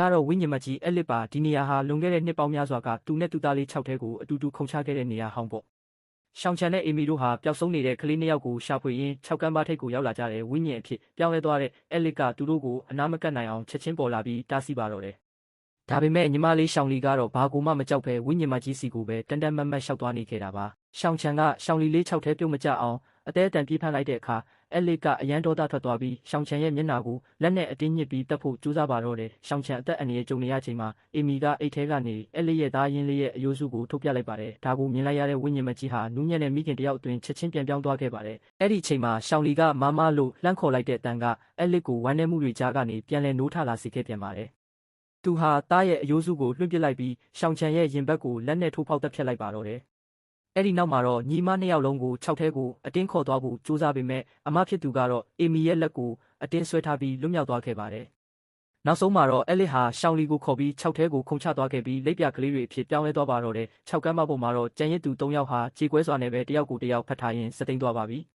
ကတော့ဝိညာဉ်မကြီးအဲ့လစ်ပါဒီနေရာဟာလွန်ခဲ့တဲ့နှစ်ပေါင်းများစွာကသူနဲ့သူသားလေး6ထဲကိုအတူတူခုန်ချခဲ့တဲ့နေရာဟောင်းပေါ့ရှောင်းချန်နဲ့အေမီတို့ဟာပျောက်ဆုံးနေတဲ့ကလေးနှစ်ယောက်ကိုရှာဖွေရင်း6ကမ်းပါးထိပ်ကိုရောက်လာကြတဲ့ဝိညာဉ်အဖြစ်ပြောင်းလဲသွားတဲ့အဲ့လစ်ကသူတို့ကိုအနာမကတ်နိုင်အောင်ချက်ချင်းပေါ်လာပြီးတားဆီးပါတော့တယ်ဒါပေမဲ့ညီမလေးရှောင်းလီကတော့ဘာကိုမှမကြောက်ဘဲဝိညာဉ်မကြီးစီကိုပဲတန်တန်မတ်မတ်ရှောက်သွားနေခဲ့တာပါရှောင်းချန်ကရှောင်းလီလေး6ထဲပြုတ်မကြအောင်အသေးအတန်ပြေးဖမ်းလိုက်တဲ့အခါအဲ့လစ်ကအရန်ဒေါသထွက်သွားပြီးရှောင်းချန်ရဲ့မျက်နှာကိုလက်နဲ့အတင်းညစ်ပြီးတက်ဖို့ကြိုးစားပါတော့တယ်ရှောင်းချန်အသက်အန္တရာယ်ကြုံနေရချိန်မှာအေမီကအိတ်ထဲကနေအဲ့လစ်ရဲ့သားရင်းလေးရဲ့အယိုးစုကိုထုတ်ပြလိုက်ပါတယ်ဒါကိုမြင်လိုက်ရတဲ့ဝိညာဉ်မကြီးဟာနူးညံ့တဲ့မိခင်တယောက်အတွင်းချက်ချင်းပြန်ပြောင်းသွားခဲ့ပါတယ်အဲ့ဒီချိန်မှာရှောင်းလီကမမလို့လှမ်းခေါ်လိုက်တဲ့အတန်ကအဲ့လစ်ကိုဝမ်းနည်းမှုတွေကြားကနေပြန်လည်နိုးထလာစေခဲ့ပြန်ပါတယ်သူဟာသားရဲ့အယိုးစုကိုလွှင့်ပစ်လိုက်ပြီးရှောင်းချန်ရဲ့ရင်ဘတ်ကိုလက်နဲ့ထိုးဖောက်တက်ဖြတ်လိုက်ပါတော့တယ်အဲ့ဒီနောက်မှာတော့ညီမနှစ်ယောက်လုံးကို6ထဲကိုအတင်းခေါ်သွားဖို့ကြိုးစားပေမဲ့အမဖြစ်သူကတော့အေမီရဲ့လက်ကိုအတင်းဆွဲထားပြီးလွတ်မြောက်သွားခဲ့ပါတယ်။နောက်ဆုံးမှာတော့အဲ့လစ်ဟာရှောင်းလီကိုခေါ်ပြီး6ထဲကိုခုန်ချသွားခဲ့ပြီးလက်ပြကလေးတွေအဖြစ်ပြောင်းလဲသွားပါတော့တယ်။6ကမ်းမပေါ်မှာတော့ကျန်ရစ်သူ3ယောက်ဟာခြေကွဲစွာနဲ့ပဲတယောက်ကိုတယောက်ဖတ်ထားရင်းစသိမ်းသွားပါပြီ။